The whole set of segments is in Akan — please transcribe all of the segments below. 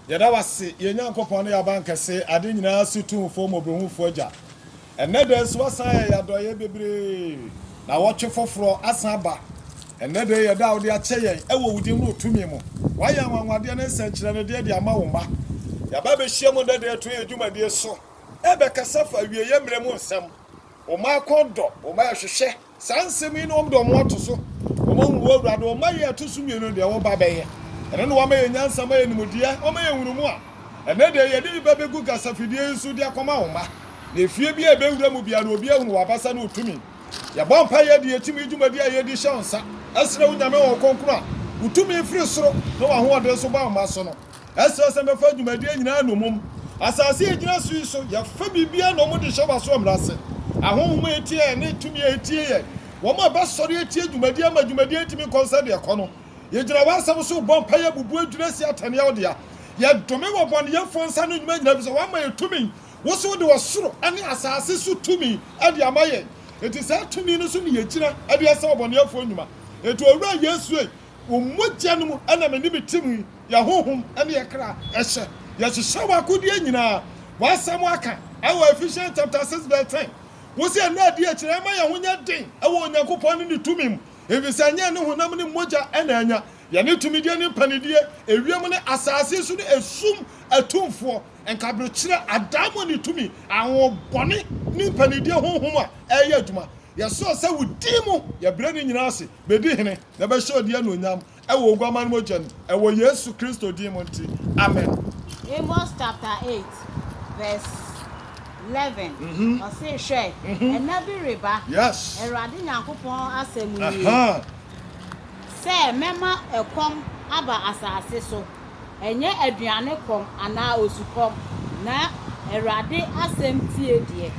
Yada wase ye nyankopon ya bankase ade nyina situ fo mobrehun fo agya. Enne de so wasan ya doye bebre. Na wotwe foforo asan ba. Enne de ye da wo de ache yen ewo wudim no tumi mu. Wa ya nwanwade ne nsankyere ne de ama wo ma. Ya ba be hye mu de to edwumade so. Ebe kasa fa wie ye mremu nsam. O ma kondo, o ma hwehwe. Sansemi no omdo mo to so. O ma nwo awrade o ma ye to so mienu de wo ba be ye. Ene no wama ye nyansa ma ye nimudia o ma ye hunumu a ene de ye de ba begu gasafidie nsu de akoma wo ma na efie bi e be wura mu bia no obi ehunu wabasa na otumi ya bompa ye de yetimi idwumadi a ye de hyansa asra unyame wo konkuru a utumi firi soro no wa ho ode so ba ma so no asra se mefa idwumadi nyina no mum asase egyina su so ya fa bibia no mu de hye so mrase ahohom etie ne tumi etie ye wo ma ba sori etie idwumadi ama idwumadi etimi konsa de ekono yejira wasam so bompa ya bubu adwuna si atane ya odia ya dome wo bon ya fonsa no nyuma nyina bi so wa ma yetumi wo so de wasoro ane asase so tumi ade amaye enti sa tumi no so ne yejira ade asa wo bon ya fo nyuma enti owura yesu e wo mogya no mu ana mani bitim ya hohom ane ya kra ehye ya hyewa kodie nyina wasam aka awo Ephesians chapter 6 verse 10 wo se na ade a kire ma ya honya den awo onyankopon ne tumi mu Evisanya ne honam ne moja ena anya ya ne tumidie ne panidie ewiem ne asase su ne esum atumfo enkabro kire adamo ne tumi awon bone ne panidie honhom a eye aduma ya so se wudimu ya bre ne nyina ase bedi hene na be show die no nyam ewo ogwaman moja ewo Yesu Kristo di mo nti amen. Amos chapter 8 verse 11 or say share and nabi riba yes erade nyankopon asemu ni say mema ekom aba asase so enye aduane kom ana osukom na erade asem tie die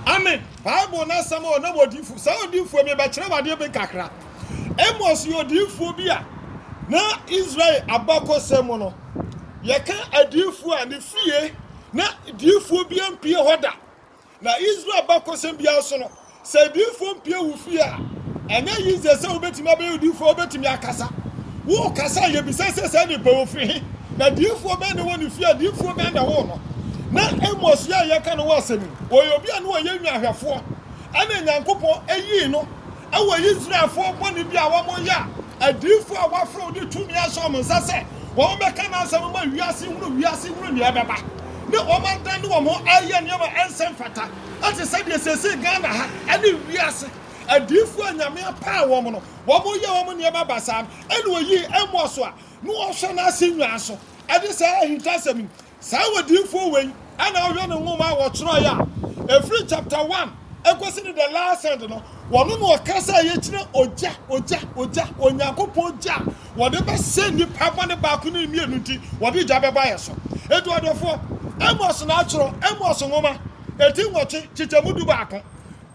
amen bible na samo na wodifu sa wodifu me ba kire wade be kakra Amos yodifu bi a na Israel abako semo no ye kan adifu a ne fie na difu bi ampie hoda na Israel bakosem bia so no se difu ampie wu fie a enya yize se obetimi abe difu obetimi akasa wo kasa ye bi se ne ba ofri na difu be ne woni fie difu be na wo no na Amos ya ye kan wo asemi oyo bia no ye nwahwefo ana nyankopon eyi no awo Israel fo boni bia wo mo ya adifu a wafro di tumi aso mo sase wo be kan asem ma wiase hunu ne beba ne omandan ne wo mo aye ne ma ensem fata ati se de sese Ghana ha ane wiase adifu anyame pa wo mo no wo mo ye wo mo ne baba sam ene oyi Amos a no wo hwe na asenwa so ade se ahitasem sa wodifu wen ana wo ne nwoma wo tro ya Efri chapter 1 ekosi ni the last end no wono no kasa ye kire oja onyankopon oja wode be se ni papa ne ba ku ni mienu nti wode ja be ba ye so edu adofo Amos na atro Amos ngoma eti nwoche chichemudu baako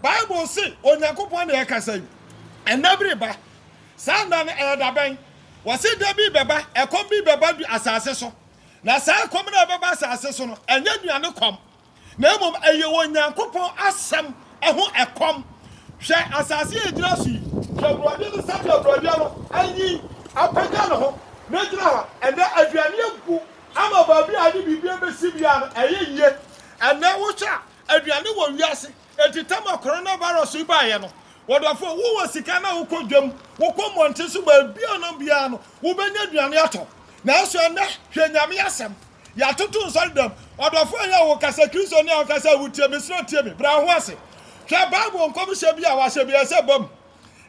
Bible say onyankopon na kasa yi enabri ba sanda ne edaben wose da bi beba ekom bi beba du asase so na sa kom na beba asase so no enya duane kom na emom eye onyankopon asem eho ekom hwe asase ejira su hwabroade no sa hwabroade no anyi apagya no ho na jira ha ende aduane agu ama baabi ade bibia besi bia no eye ene wo cha aduane wo wiase etitama coronavirus ba ye no wodafo wo wasika na wo kodwam wo komonte so baabi no bia no wo benya aduane ato na so ene hwe nyame asem ya tutu nsaldam wodafo ya wo kasa Kristo ne wo kasa wutie mesro tie me bra ho ase hwe Bible nkom hye bia wa hye bia se bam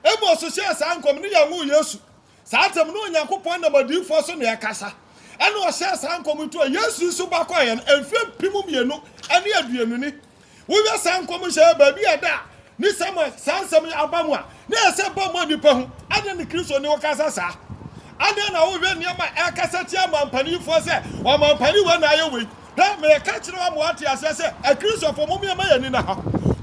Emos so hye sa nkom ne ya nwu Yesu sa atem no Onyankopon na madifo so ne kasa ene o hye sa nkom tu Yesu so ba kwa ye emfe pimu mienu ene aduanu ni wo hye sa nkom hye ba bia da ni Samuel sansam abamu a na ese bam onipa hu ade ne Kristo ne wo kasa sa ade na wo hye niam a kasa ti amampanifo se o mampani we na aye we na me ka kire wa mo ate ase se a Kristo fo mo miema ye ni na ha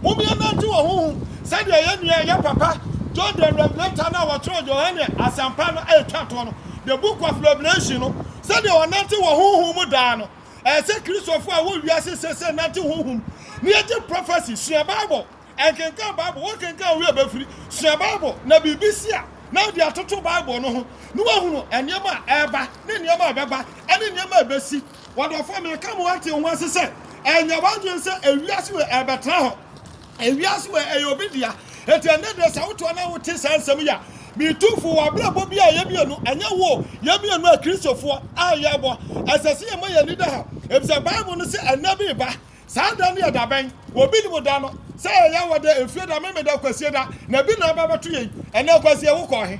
mo miema nti wo hu se de ye nua ye papa John the Revelator na wa tro Johane asampa no etwato no the book of Revelation no se de onante wo hu mu da no se Kristo fo a wo wiase se nante hu ni eje prophecy sua Bible enkenka Bible wo kenka we abafiri sua Bible na bibisia now they are total Bible no no enema eba ne niema beba ene niema ebesi wado for me come what you want say enya wadwen say ewiase we ebetra ho ewiase we eyobidia eti ene de sa woto na wote sansem ya mi tufu wa brabo bia yemienu enya wo yemienu a kristofo a yebo asase ye moye ni da ha ebisa Bible no say enabi ba saa da ne da ben obi ni moda no say ya wode efie da me da kwasie da na bi na ba bato ye ene kwasie wo ko he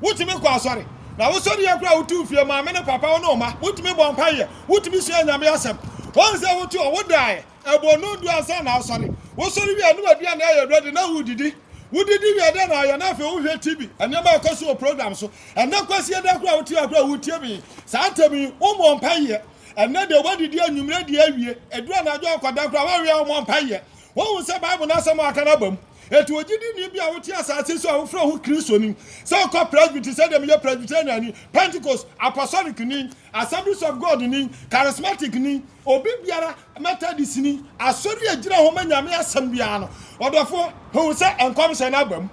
wutimi ko asori na wo sori ya kura wutu fie ma me ne papa wo no ma wutimi bon paye wutimi so anyame asem won say wutu wo dai ebonu du asa na asori wo sori wi anu adua na aye ready na wudidi wi da na ya na fe wo hwe TV ene ba kwaso program so ene kwasie da kura wutu akura wutie bi saa temi wo mon paye ene de wadidi anwumre de awie edua na ajo akwada kura wa wi wo mon paye wo say Bible na asem aka na bam etu ogidi ni bia woti asase so awofra ho Kristo ni so ko presbytery say dem ye presbyterian ni Pentecost apostolic ni Assemblies of God ni charismatic ni obi biara Methodist ni asori agira ho manyame asem bia no odofo ho say enkom say na bam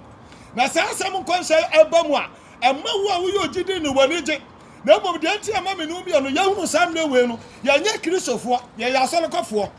na say asem kon say ebam a emawu a wo ye ogidi ni wonije na bom de anti ama me no bia no yahunu sam na we no ye nye Kristofo ye ya asolokofo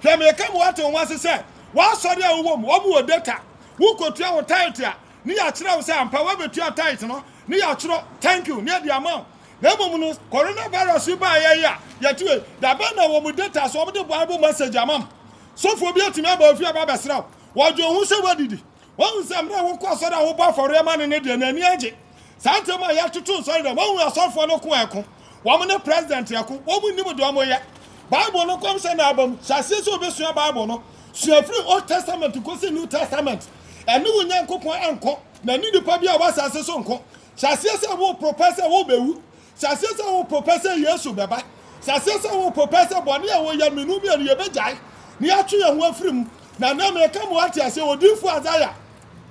hwe me kam wato won say wa sori a wo wo data wo kotua wo title ni ya kire wo say ampa wa betua title no ni ya kire thank you ni the amount na bom no coronavirus ba ya tuwe da ba na wo mu data so wo de Bible message amam so fo bi atimi aba ofia ba besra wo jo hu se wadidi wo nsam na wo kwa so da wo ba for ema ne de na ni age santema ya tutu so da wo hu asofo no ko eko wo mu ne president yako wo mu ni mu do mo ye Bible no kom se na abam sase so be sua Bible no sua free Old Testament ko se New Testament enu wunya nkopon enko na ni dipa bia wa sase so nko sase se wo professor wo bewu sase se wo professor Yesu beba sase se wo professor boni e wo ya menu bia ye bejai ni atu ye ho afirim na na me ka mo ati ase odifu azaya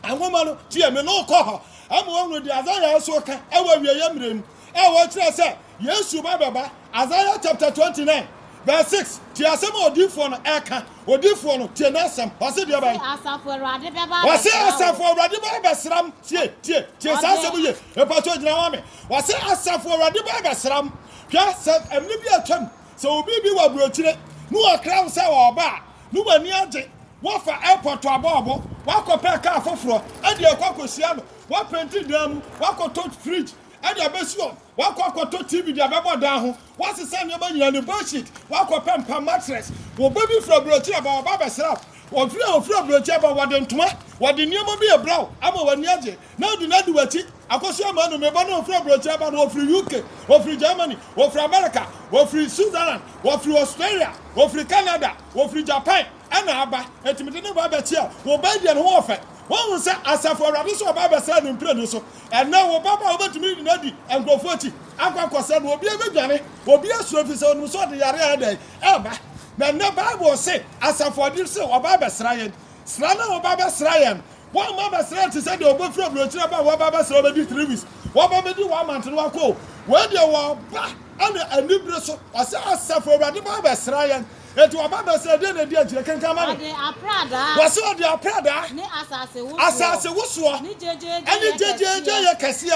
anwoma no tie me no ko ho amu wonu di azaya so ka e wa wie ye mrem e wo kire se Yesu baba Isaiah chapter 29 verse 6 ti asema odifo no eka odifo no tie na asem wase de ba asafo Awurade beba wase asafo Awurade beba sram tie sa asem ye e pato gina wa me wase asafo Awurade beba sram hwa se emni bi atwam se obi bi wa burochire nu okra se wa oba nu wani age wo fa airport abobo wa kope ka afoforo ade ekwakosia no wa penti dam wa koto fridge ade abesio wa kwakoto TV dia bebo dan ho wa sesa ne ba nyina ne bullshit wa kope mpa mattress wo baby from brochire ba ba besra wo free brochire ba wode ntoma wode niemo bi ebraw ama wani age na du na du wachi akoso ama no me ba no free brochire ba no free UK wo free Germany wo free America wo free Switzerland wo free Australia wo free Canada wo free Japan ana aba etimide ne ba ba chia wo ba dia no ho ofe won say asafo Awurade so ba ba say no mpre no so ena wo baba obetumi na di enkrofo chi akwakosa no obi ebedwane obi asuro fi say onu so de yare ada eba na Bible say asafo Awurade say oba ba srayen srana oba ba srayen won ma ba srayen ti say de obofro blochira ba wo ba sra be di 3 weeks wo ba be di 1 month no wako we de wo ba ana anibre so asa asafo Awurade ba srayen etu ababa se de na di agire kankan ma de aprada wase ode aprada ni asase woso ni jeje ye kase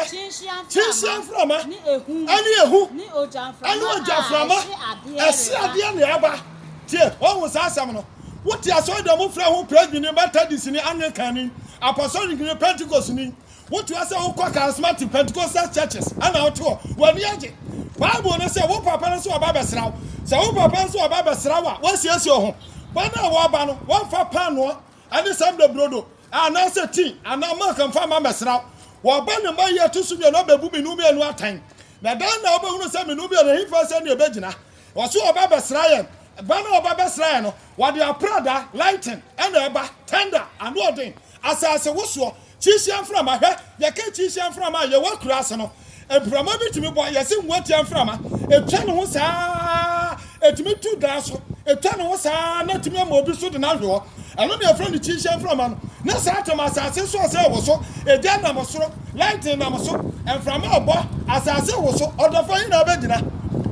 chinsian frama ni ehu ni ojaframa esi ade na aba tie won sa asam no wote aso de mo fra ho praise ni Methodist ni Anglican ni Apostolic ni Pentecost ni wote ase wo kwa charismatic Pentecostal churches ana wote wani age Bible no say wo papa no so ababa sraw se wo papa so ababa srawa wo siesie ho bana wo aba no wo fa pano ani sam de brodo ana se ti ana ma kan fa ma mesraw wo ba ne ma ye to so bi no bebu mi nu mi anu atan na dan na wo be hunu se mi nu bi na hifa se ne obegina wo so ababa srayen bana ababa srayen no wo de aprada lighten ana eba tender and ordin asase wo so chisian from ahwe ye ka chisian from ye wo kura se no emprama bitimi bo yesi nwati amframa etwa ne ho saa etimi tu da so etwa ne ho saa na timi ma obi so de na hwe eno de afra ne chichi amframa no na saa tama asase so ase wo so edia na mo soro light na mo so emframa obo asase wo so odofo yin na obegina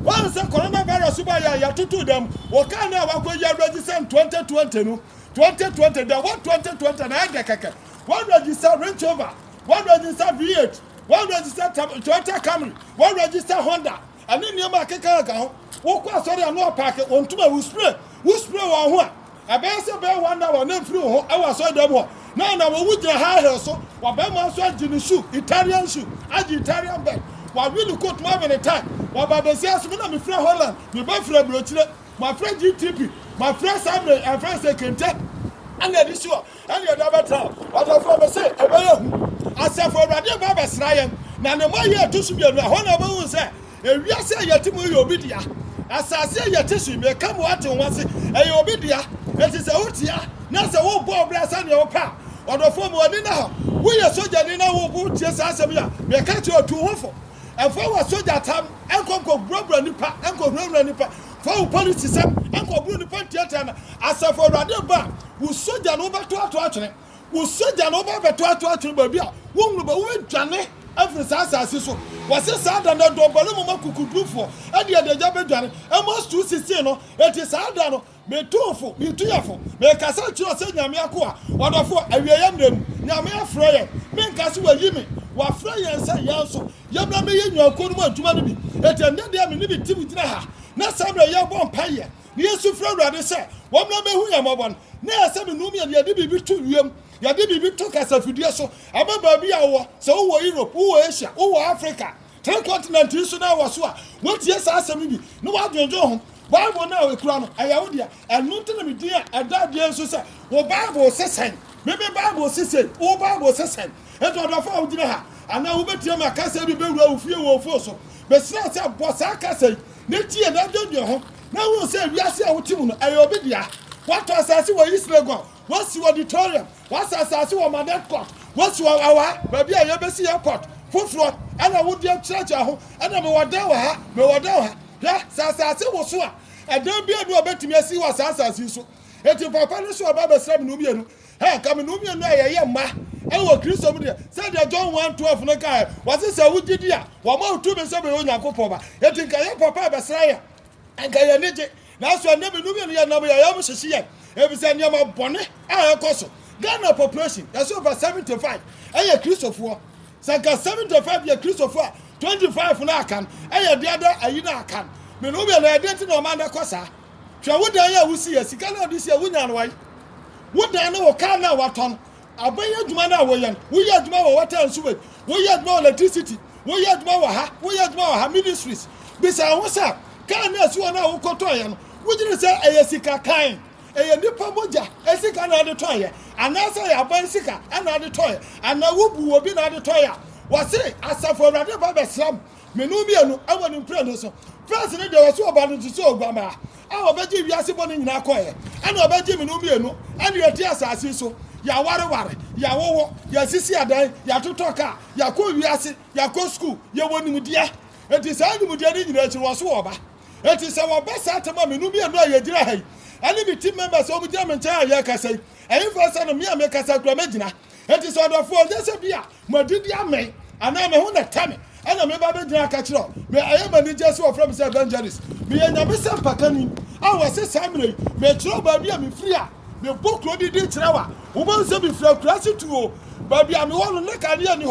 wan se coronavirus ba ya tutu dem wo ka na wa ko ya register 2020 no 2020 da what 2020 na ya keke one register Range Rover one register V8 one register Toyota Camry, one register Honda, and then you make a car. Walk was sorry, I know packet, one to my spray one. I bear so bear 1 hour, no through. I was so double. Now, would you hire so? What Bama said, shoe, Italian shoe, and Italian bag. What will you coat more than a time? What Baba says, when I'm in Holland, you buy for a brochure, my friend GTP, my friend Samuel, and friends they can take. And then this sure, and you're never tell. What I father say, I said for Radio Baba's Ryan. Now, the more year to be a honorable say, if you say your Timu Yobidia, as I say your tissue may come what you want to say, Yobidia, it is a Utia, not a whole Bob Brass and your pa, or the former dinner. We are soldier dinner who put just answer me, may catch you too awful. And for a soldier time, Uncle Brother Nipa, Uncle Brother Nipa, for police, Uncle Bruno Pontiatan, as a for Radio Bar, who soldier over to our torture, who soldier over to our torture, baby, whom we Johnny. Every so was a sad and a double could do for, and the other job done, and most 216, it is hard done, me too, me tearful, make us such a say Yamiakua, what of what I am them, Yamia Freya, make us were Yimi, what Freya and say Yanso, Yamami in your good one to money, it ended them in liberty with Naha, not some young born payer, near Sufra, they say, one number who am one, near 7 Numian, Yadi 2 years. Ya dey be talk as a video so ababa bi awo so wo Europe wo Asia wo Africa three continent so na wo so a wo tie sa asem bi no wa dwonjo ho Bible na we kura no ayawo dia enu nti na me dia ada dia so say wo Bible sesen me Bible sesen wo Bible sesen e to do fa wo gina ha ana wo betie ma kasa bi bewura wo fie wo fo so be sira say boss akasa ne tie na dwonjo ho na wo say wiase a wo timu no ayobi dia what asase wo Israel go what's your auditorium? What's as you my dead court? What's your hour? Baby, I ever see airport. Full floor, and I would get church at home, and I'm a dower, me wadower. Yeah, Sasa was so. And don't be a do a bet to me see what Sasa is so. If your papa is so about the same Nubian, hey, come in Nubian, I am ma. I will Chris over there. Said I don't want 12 no guy. Was this a wood idea? One more 2 minutes of your Papa. You think I am Papa Basraya? And I need it. That's why never Nubian, I am see it. Every time you're my bonnet, I am Ghana population, that's over 75. I am Christopher. Sanka 75 year Christopher, 25 for Nakan. I am the other, I can. Menubian identity no man that cosa. So what I will see a Sikana this year, win and white. What I know, can now what on? I buy you mana way, we had more water and sewage, we had more electricity, we had more ministries. Besides, what's up? Can't you see now Kotoyan? We didn't say a Sika kind. A nipa moja, a sika na de toy, and now say a bicycle and na de toy, and now who will be na de toy. Was it as a for Radio Baba Slam? Menubian, I want to pray so. First, there was so about to so Bama. I will bet you are sitting in a choir, and I bet you Menubian, and your tears are so. Ya ware, ya wo, ya sisi adan, ya tutoka, ya ko wiase, ya ko school, ya woni mudia. It is any mudia in the was over. It is our best at Menubian, no, you did. And the team members of the German child, Yakasay, and if I said a mere make us a Gramagina, it is order for this a beer, Madidia May, and I'm a 100 Tammy, and I'm a baby Dracatro. May I am a ninja from Sir Evangelist. Me and a Mr. Pacani, I was a Samuel, may trouble be a free. The book will be Trawa, who wants to be from classic to Baby, I'm one on the Canadian.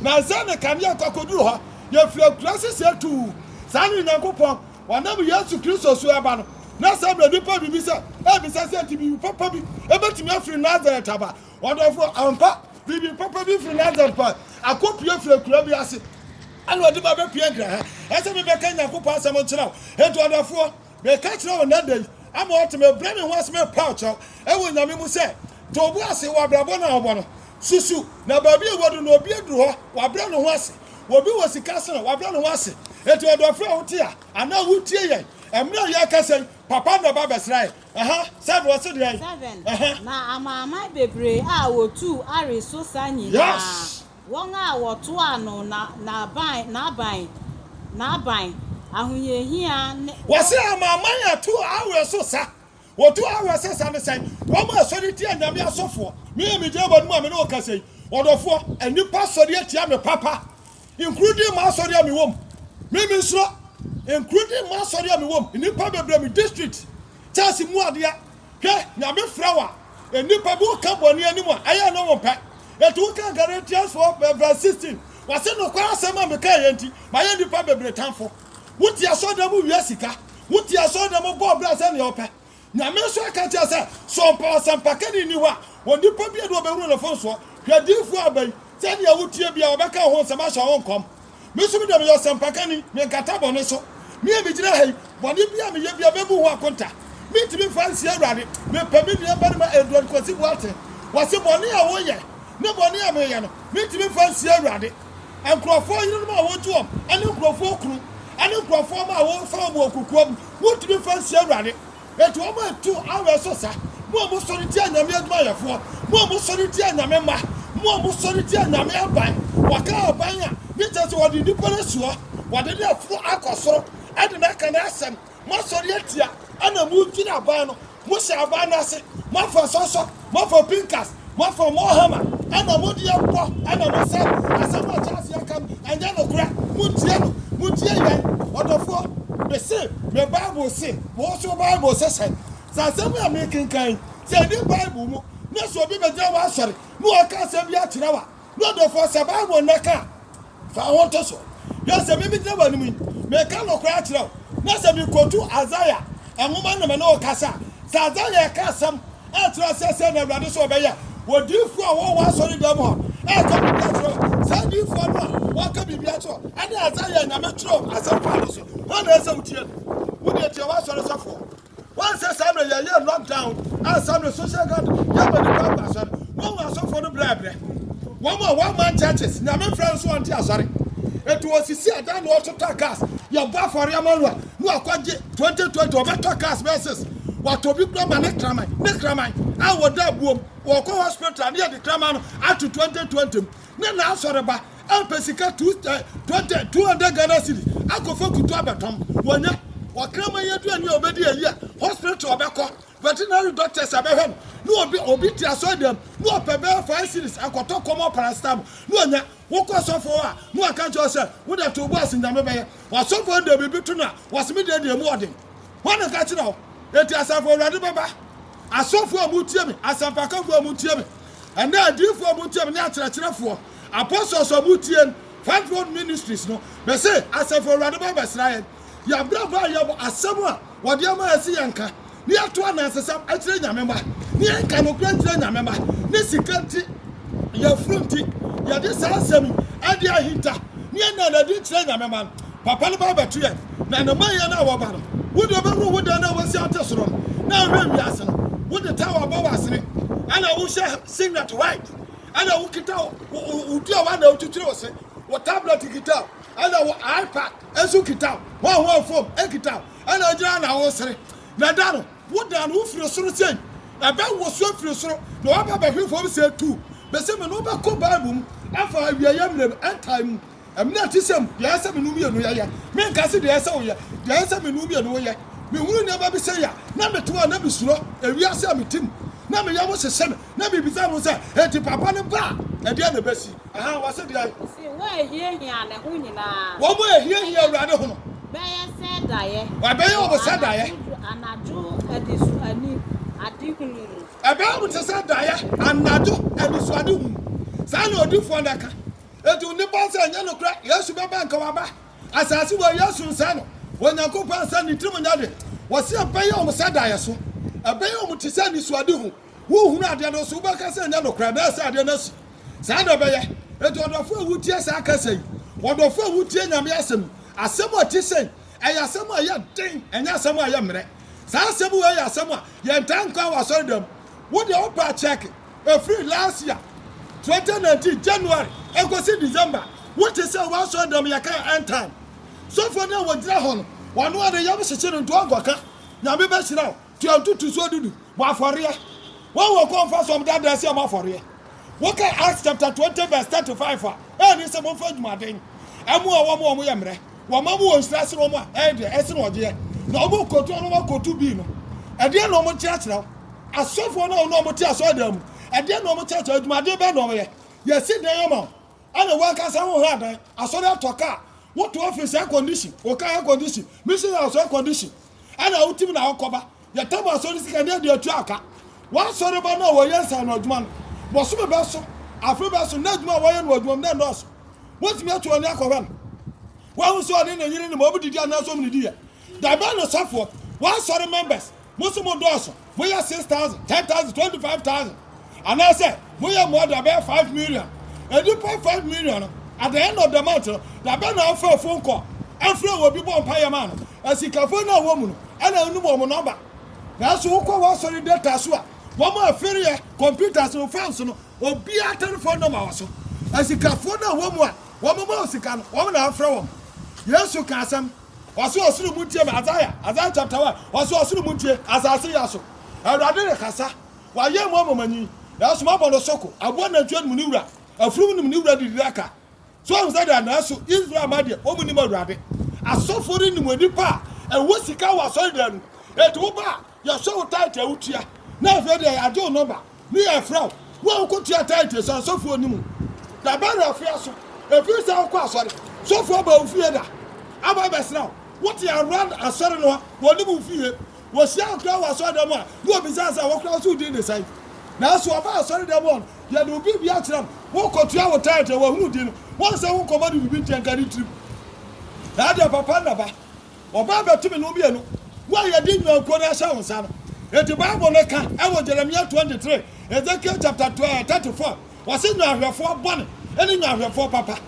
Now, Sana Canadian Cocoduha, your flow classes here too. Sani Nakopo, one of you to Christos Suabano. Now, some of the people be said, said to be Papa, about to me free Nazareth. Wonderful, Ampa, be Papa be free Nazareth. I could be a few clubbias. And what do I be Piagra? As I be back in Yakupa Samotra, and wonderful, may catch on that day. I'm out to me, blaming what's my pouch. I will not be say, Tobuasi, Wabrabona, Susu, now Baby, what do no be a draw, Wabrano was, Wabi was a castle, Wabrano was it. And wonderful here, and now who tear. I'm not Yakasay, Papa no Baba's right. 7 was it right? 7. Now, my baby, I will 2 are so sunny. Yes. 1 hour, 2 no, na buying. I hear here. Was it my 2 hours so, sir? What 2 hours says on the same? One more solidity and I'm so for. Me and me, Jabba, Mamma, no can say. What of 4 and you pass so yet, Yammy Papa, including Master Yammy Wom. Maybe so. Including Masoriami Wom in the Pablo district. Chelsea Muadia, Yami Flower, and Nipabu Company anymore. I know one pack. That we can guarantee us for February 16. wase no kwa asema me ka yenti ma ye nipa bebre tanfo wuti aso da mu wi sika wuti aso da mu bo bra se ne ope nyame so aka ti ase so pa sampa kani ni wa woni pa bia do be ru na fon so hwadifu abai se ne wuti bia obeka ho nsema sha ho nkom me so me dem yo sampa kani me nkata bone so me e bigina hai bone bia me ye bia bebu ho akonta me ti me fancy awrade me pa me ne ba ma edward kwasi buate wase bone a wo ye ne bone a me ye no me ti me fancy awrade enkrofo yinu ma wo tuom ane enkrofo kru ane enkrofo ma wo fa mo okukuom wo ti me fancy awrade etu o ma tu awe so sa mo sori ti anyame aduma yefo mo sori ti anyame ma mo sori ti anyame aban waka aban a ni tese wo di pole suo wo de afro akosoro ade na kana asem mo sori atia ana mu ti na aban no mo se aban na se mo fa soso mo fa pinkas mo fa mohama ana mo di akọ ana mo se asem o chance yakam anya no kura mu tie yan odofo be se me bible se wo so bible se se asem ya me kinkan se di bible mu na so bi be ja wa sori no aka se bi atira wa no odofo se bible na ka fa won to so ya se me bi ja wa ni mu me ka no kura atira na se bi kotu azaya enwuma na me no kasa sa azaya ka sam atira se na awrade so be ya wodifu a wo wa sori dem ho e ka bi atira sa di fu no wa ka bi atira ade azaya na me tro asampa so won na se utie wo de tie wa sori safo one say Samuel ye lockdown and Samuel social guard ya be the pastor sorry one was so for no brebre one man churches na me friends want ya sorry it was sisi adan no to gas ya ba for ya manwa no akwaje 2020 obeto gas versus what obi kra ne kraman I would da buom wo ko hospital na the kraman up to 2020 na sorry ba pesika 200 Ghana cedis akofo kutu abetom wonya wakrama yedu ani obedi ayi hospital obekọ veterinary doctors abehwe no obi ti aso dem no opebe 5 series akoto komo paracetamol no anya wokọ sofo a no aka jo se wo da to boss nyame beye wasofo de bibitu na wasemi de mu odin wana ka kira o eti asafo awrade baba asofo amutie me asampakafo amutie me and adifo amutie me ne akyerɛkyerɛfo apostles amutie 5 road ministries no be say asafo awrade baba srae ya brava ya asɛm a wɔde ama asi yanka ni ato anansesam akyerɛ nyame ba ni yanka no kura kyerɛ nyame ba ni sikanti ya frunti ya de saa asɛm ade ahinta ni na na de kyerɛ nyame ba papa ne ba beto yɛ na na man ya na wɔ ba no wo de bɛru wo de na wasi atesoro na hwɛ wiase no wo de ta wɔ ba wasene ana wo hyɛ singlet white ana wo kita wo di awa na wo tuturu wo se wo tablet kita ana wo iPad esu kita wo phone ekita ana jira na wo sere na da no wo da no firi soro sei na ba wo so firi soro na wa ba hwefo bi se tu be se me no ba ko bible mu afa awie yamrem time amna tisem ya se me no mi enu ya me nka se de ya se wo ya se me no mi enu ya me hunu ne ba bi se ya na me to na bi suro ewi ase ametim na me ya mo se me na bi bisa mo se eti papa ne ba e de na besi aha wa se de ai se wa ehie hia ne ho nyina wo mo ehie awrade ho no beye se daye wa beye wo se daye anaju edisu ani adihunu ebe wo se se daye anaju edisu adihunu sa na odifo ndaka etu ni ba se anya no kra yesu be ba nka wa ba asase wo yesu nsa no wonyankopon nsa ni trim nyade wo se beye wo se daye so ebeye wo te se ni su adihunu wo hunu ade no so ba ka se anya no kra na se ade no si sa na beye etu odofo awutie sa aka sei odofo awutie nyame asem asem a tisen eya asem a ya den enya asem a ya mre sa asem wo ya asem a ye ntanka wa sorry dem wo de opa check e free last year 2019 January e go see December what is say wa sorry dem ya kan end time so for na wo dira ho no wonu ade ya bo hyehyere nto agoka nyame be hyira tu antutu so dudu bo afore wo wo confess from that day say mo afore wo ka Acts chapter 20 verse 35 a ni se mo fa dwumaden amu a wo ye mre wo ma mo stress no mo a de ese no oje na omo kotu no mo kotu bi no e de no mo tiakyerɛ asofo no mo ti aso adam e de no mo tiakyerɛ dwumaden be no ye si de yoma ana wo ka sa ho ha dan aso de toka wo to office air condition wo ka air condition mission aso air condition ana utim na okoba ye tabo aso ni sika de atu aka wa so re ba na wo yensa no dwuma no bo so be so afro be so na dwuma wo ye no dwuma na no so What's me to an aquavan? Why was so in the year in the mobile did not so many dear? The man of suffer, one sorry members, Muslim Dawson, we are 6,000, 10,000, 25,000. And I said, we are more than about 5 million. And you pay 5 million at the end of the month, the man offer a phone call. And Flo will be born by a man. As he can find a woman, and a new woman number. That's who was sorry data as well. One more failure, computers no fancy, or be a telephone number also. As he can find a woman, one more can, woman after. Yes, you can some. Was so assume Muntia, Isaiah chapter 1, was so assume Muntia, as I say also. I rather a casa. Why, young woman, that's my on the soko. I want to join Munura, a fluent Munura di Daka. So I was that and also Israel Madia, Omunima Rabbit. I saw for in the Mudipa, and what's the cow was sold them. At Uba, you're so tight, Utia. Now, I don't know. Me a frown. Well, go to your titles and so for you. The banner of Fiaso, a few sound cross on it. So for about Fieda. I'm best now. What you are run a certain one, what you feel was young crowd was on the one. No, besides, I walk out who did the same. Now, so about sorry, the one. You will be the accident. Walk on to our title or who did. Once I won't come out with you and carry trip. Now, the papa number. Or Baba to me, no be. Why you didn't know Korea son? And the Bible, I was Jeremiah 23, Ezekiel chapter 34. Was in your 4 bonnet, and in your 4 papa.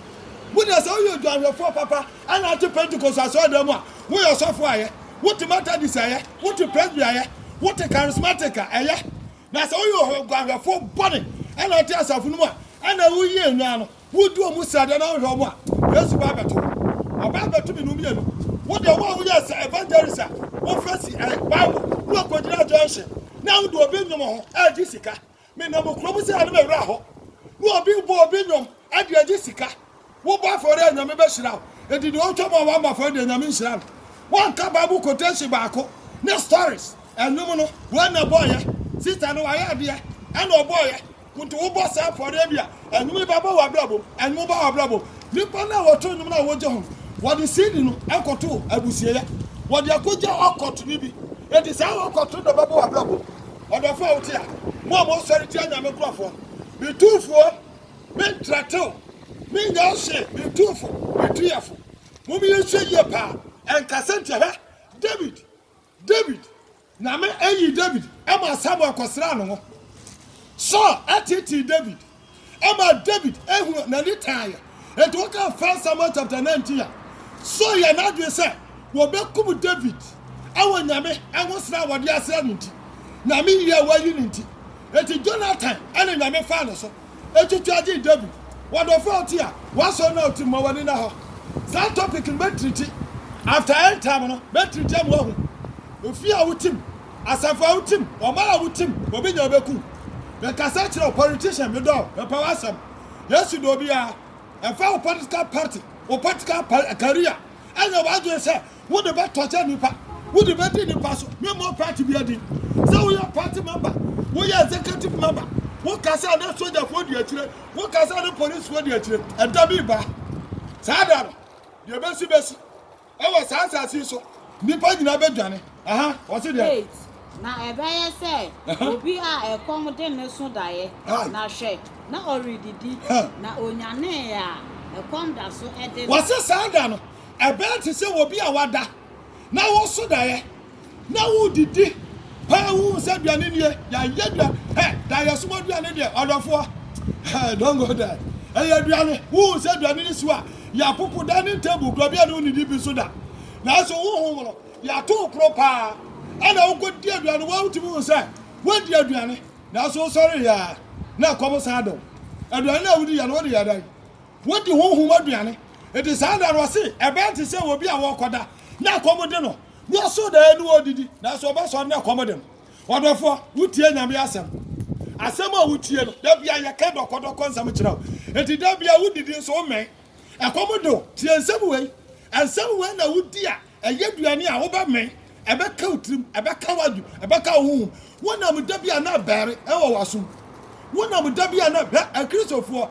When I saw you do your 4 papa, and I to Pentecost, I saw them. We are so fire. What the matter desire? What the presbyter? What a charismatic, eh? That's all you have your 4 bonnet, and I tell yourself, no more. And I will hear now. Who do a Musa than our home? Yes, Baba to. Or Baba to be no. What the one who has evangelist, what fancy Bible, look what you Johnson. Now do a big no Jessica. Me no Chromosi and Raho. No big boy Binum, and your Jessica. What buy for them, you may now. And did you talk about one for the Namishan? One Kababu quotation Bako, no stories, and no one a boy, sister no idea, and no boy, who to boss up for Arabia, and we Baba Blabbo, and Mobile Blabbo. You put now what to know what you what is seen in Uncle to Abusia? What you could uncle to me? It is our uncle to the Babu Abrabo. On the phone here, Mamma said, Tiana microphone. Be 2 for me, Trato. Me, no shit, be 2 for me, 3 for. Mummy, you say your pa and Cassandra, David. Now, me, David, Emma Samuel Costrano. So, at it, David. Emma David, Nanitaya. And what can find someone chapter 19? So you're not just say, well, Beckham David. I want Yame, I want now what you are saying. Nami, you are well unity. It is Jonathan, and Yame father. So, it is Judge David. What the fault here? What's on out to Mawanina? That topic in Betty. After any time, Betty Jam Wahoo. If you are with him, as I found him, or Mara with him, or be your Beku. The Cassandra politician, the dog, the Pawasam. Yes, you do be a political party. Or political career. And the one you say, what about torture Nipa? What about the pass? No more party building. So we are party member. We are executive member. What can say that soldier for the children? What can say the police for the children? And Dabiba. Sadar. The best. I was answering so. Nipa in Abedjane. What's it there? Now, a buyer say, we are a common so die. Now, shake. Now, already did. Now, Onyane. What's a Sandano? A bad to say will be a wada. Now also die. Now who did it? Who said you are in here? Hey, there is more than in here. Other 4. Don't go there. Hey, who said you are in this one? You are put down in table, Globian only deep soda. Now so who you are too proper. And I'll go dear and want to say, what dear Granny? Now so sorry, yeah. Now come Sado. And I know the other day. What the whole Humadiani? It is hard and was it. A bad to say will be a walk order. Now, Commodino. You are so there, no, did it. That's what I saw now, Commodino. What therefore, would you and Yasam? As some would you, there be a kind of quarter consumption. And it don't be a wood in so may. A Commodo, see some way, and somewhere I would dear, and yet you are near over me. A back out him, a back coward, a back out home. One of them be not Barry, or soon. One of them be not a Christopher.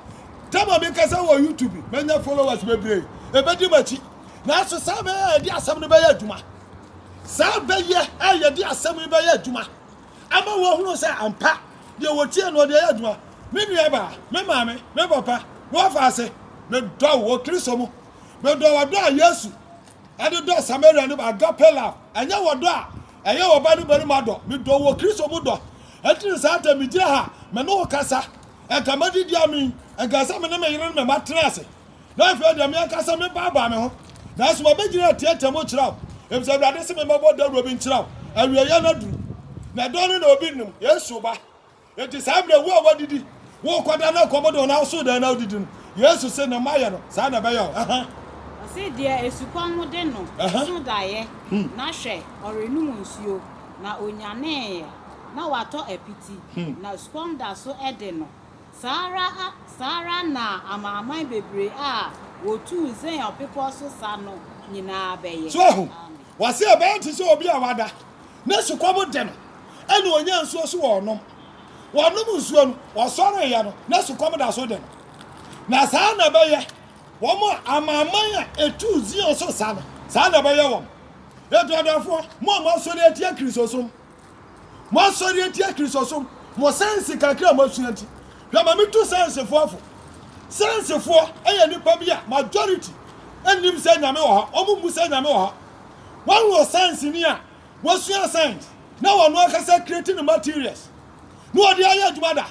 Tama because I want YouTube. Many followers may be a better match. Now, so some idea somebody by a Juma. Some by a dear somebody by a Juma. I'm a one who say, I'm pa. You will cheer no the Juma. Maybe ever, my mammy, my papa, what I say, me do wo Kristo mu me do wo do Yesu ade do Samaria no agape love anya wo do a eye wo ba no bari ma do me do wo Kristo mu do etiri sa ata me gira ha me no kasa e ka madi dia mi e ga sa me na me yire me matrase na fe dia me kasa me ba me ho na so ba gira tieta mo kirawo e bi se brade se me mabo da ro bi nkirawo awie ya na duru na do no na obi num Yesu ba eti sabre wo wadidi wo kwada na komodo na so da na odidi Yesu se na maye no sa na be yo ase dia esukwan mo de no so daye na hwe orenum nsuo na onyane na wato epiti na skwan da so ede no sara na amaman bebre a wotu zen opepo so sa no nyina beye so wase e be nti so obi awada na sukwan mo de no ene onya nsuo so wonom nsuo no wasore ya no na sukwan da so de no na sa na beye womo amaman a etu zi so sa na beye wom etu adafo mo so de tie Kristosom mo so de tie Kristosom mo sense kakra mo suanti hwa ma mitu sense fofo sense fo eye nipa bia majority enim se nyame wo ha omu mu se nyame wo ha wan wo sense ni a wo sua sense na wo no akasa creating materials no odi aye adwada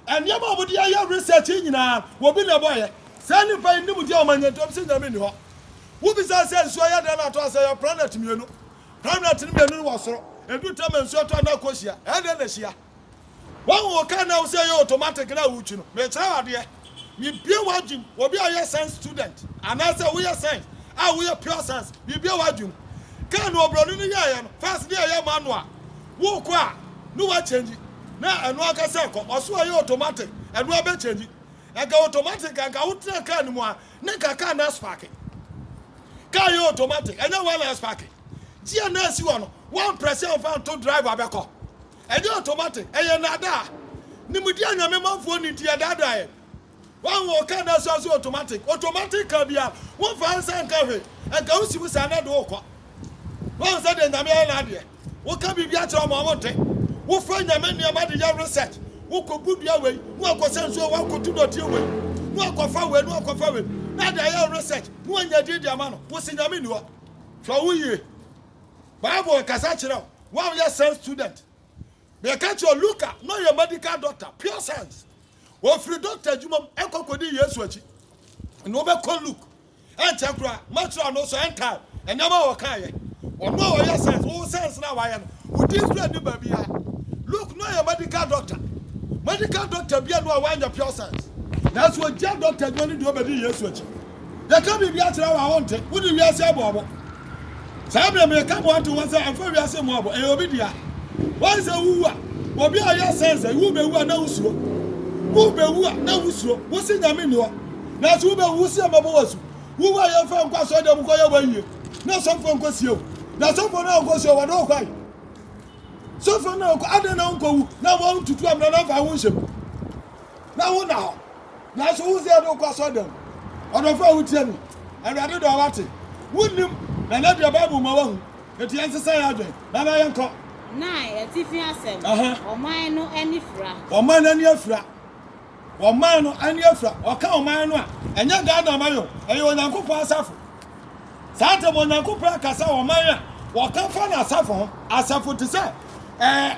enya ma obodi aye research nyina wo bi na boye sani pa nim dia o manyatom se nyame ni ho wo bi sa sense so ya da na to asa your planet mienu no wo soro edu tamanso to na kosia e de na hia wan wo ka na wo se ye automatic na wo twi no me kira wade mi bie wajum wo bi aye science student anasa wo ye science a wo ye pure science mi bie wajum ka no obroni ni ya no first day ya manual wo ko a no wa change na enu aka se ko oso aye automatic enu abe change ega automatic anga wo tra ka ni mu a ne ka na spark ka ye automatic enya wala spark dia na si wo no 1% fan to drive abeko enya automatic eye na da ni mu dia nyame manfo ni tie dada e wan wo ka na so automatic ka bia wo fa san ka hwe ega wo si bu sa na do ko wan sa de nyame na de wo ka bibia tro mo mo te wo fa nyame ni ma de ya research wo ko budua we wo akosan so wo ko tudo tie we wo akofa we na de ya research wo nya di ama no wo si nyame ni wo fa wo ye Bible kasa kire wo ya science student be catch your Luka no your medical doctor pure science wo free doctor jumam ekokodi Yesu achi no be call look en chakra matro no so enter enyama wo kan ye ono wo ya science wo science na wa ya no wo dis do ni ba bia look no your medical doctor bia no wa nya pure science that's what jam doctor no ni do be di Yesu achi ya ka bibia kire wa wonte wo di wi ase abobo Sabre me ka bo anto wansa amfa wi ase mo abo e obi dia wansa wu a obi aya sense wu be wu na usuro wu be wu na usuro wo si nyame ni ho na so wu be wu si amabo wasu wu wa ya fa nkwa so dem ko ya waye na so fo nko sie o na so fo na nko sie o wa do kwai so fo na nko ade na nko wu na wo tutu amna na fa hu nsem na wo na ho na so wu si ade ko so dem odo fa wu tie ni awade do wate wunim na na dia Bible ma wahu eti ensesa ya adwen na na yenko na etifi asem oman no ani fra oman no ani afra oman no ani afra oka oman no a enya Ghana mayo eyi onyankopon asafo saate mo onyankopon akasa oman a oka fa na asafo te se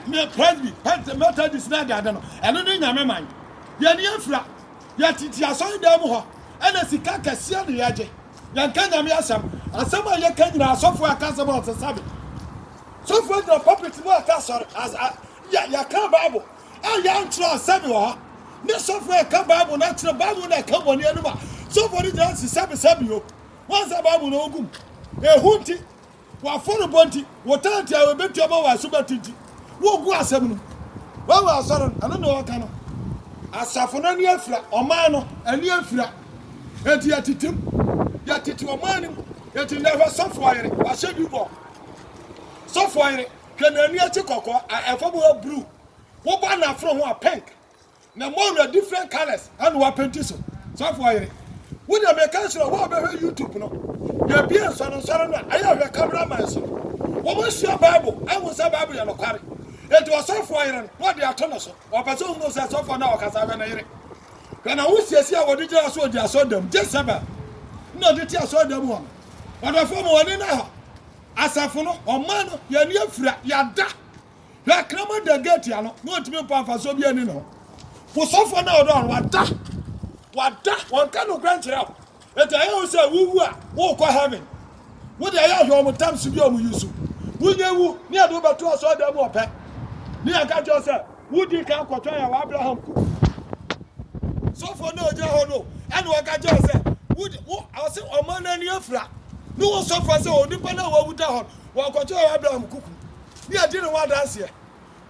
me presby methodist na dia no eno ni nyame man ye ni afra ye titi aso dem ho ena sika kase de yaje yanka nyame asam ye kanyina asofo akasa ba otsabe sofo the puppet mo akasa ya ka Bible ya ntro asabe ho ne sofo ka Bible na tro Bible na ka boni anu ba sofo ni just sabe yo once Bible no ogum ehunti wa foro bonti wo tanti a obetu aba wa so batinti wo gu asam no wa asoro anu no waka no asafo na ni afira oman no ani afira enti atitim ya titi omani yeti never software wa shebi bo software kenani ati kokko efo blue wo ba na from ho pink na more different colors and wa paint so software wo dey make sure wo be YouTube no ya bia so no na aya hwe cameraman so wo mo share Bible I will say Bible ya no kware eti wo software no wo dey atono so o person no say software na o kasa be na yire When I was here, I would just I saw them. Just about. No, the tears saw them one. But I form one in now. As I follow, or man, you're near Fra, you're da. You're cramming the gate, you know. Not to be pampered so bien, you know. For so far now, what da? What da? One kind of grandchild. That I always say, who are walk or heaven. What I have your time to be on you. Would you near the over to us all the more pet? Near catch yourself. Would you come for trying Abraham? So for no, no, and what I just said, would I say, oh man, and your flat? No one suffer so, depending on what would down, while control Abraham cook. Me, I didn't want to answer.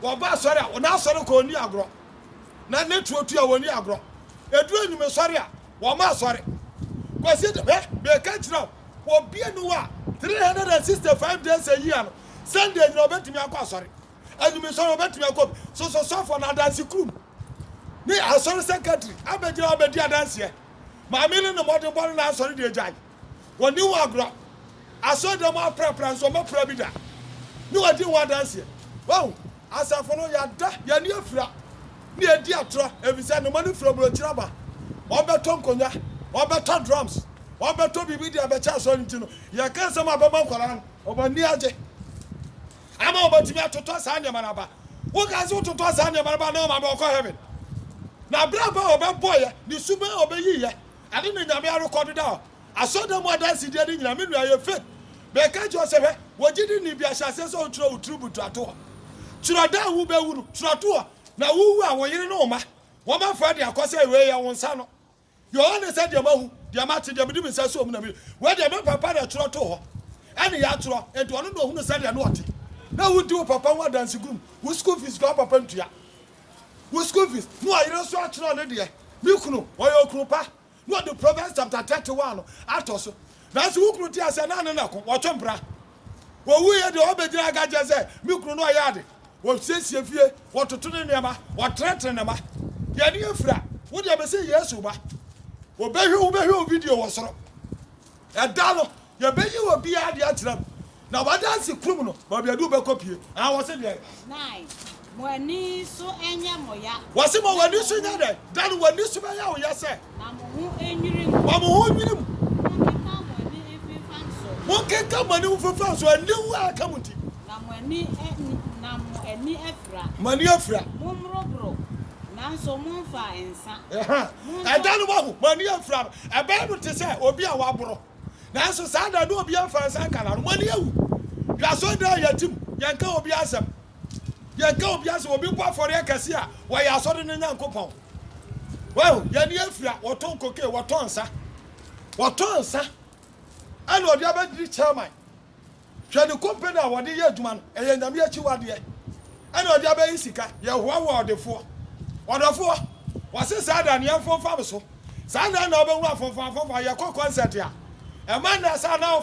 Well, Bass, sorry, or now, sorry, call Niagara. Not natural to your Niagara. A dream, you sorry, well, my sorry. Was it, be a catch now? Well, be a new 365 days a year. Sunday, no better me, I'm sorry. And you may sorry about me, so for now, that's your crew. Me, I saw the secretary. I bet you I'll be dear dance here. My million of modern born and sorry, dear Jai. When you are grown, I saw them all preference or more prebida. No, I didn't want dance here. Well, as I follow your near fra, near Diatra, every send money from Rochaba. One better Konya, one better drums, one better be the better son to know. You can't some of Koran over Niaje. I'm about to get to toss on your manaba. What guys want to toss on your manaba? No, I'm about heaven. Now, Bravo about boy, the super obey ye. I didn't know I recorded out. I saw them more dancing there in Yamin, where you fit. Because Joseph, what didn't need be a chassis or tribute to a tour. Churada who be Tratua. Now, who are you know, ma? One man Friday, I could say, where I want son. You only said your mouth, the amount of the says so many. Where they don't papa the Troto. Any yatra, and to know who said they're naughty. Now, we do papa one dancing room. Who school fees go up to ya? Who school fees? No, I don't start on it there. Milkuno, or your krupa. No, the Proverbs chapter 31. Atos. That's who could tell us an anako, or chompra. Well, we had the Obedra Gaja, Milkuno yard. What says you fear, what to turn them, what threaten them. Yanni Fra, would you ever say yes, Uba? Obey you video was so. A dollar, your baby will be at the atrium. Now, what does the criminal? But you do a copy. I was in there. 9. When you so any moya. Was it more when you say that? That when you say, yes, sir. One can come and for France, so I knew where I come to. Maniafra. Mumro. Now so Munfa and Son. I don't know Maniafra. I better to say, or be a wabro. Now so sad I do be a France and can money. You are so there, your team. Yanka will be awesome. Yanka will be for your cassia. Why you are so in a coupon. Well, Yaniafra, what on coquet, what on, sir? What on, sir? I know the other chairman. Shall the company what the year man, and then the Chiwadia. I know the other Isika, your one the four. What the four? Was it sad and young for Fabuso? Sada no one for your concert here. A man that's now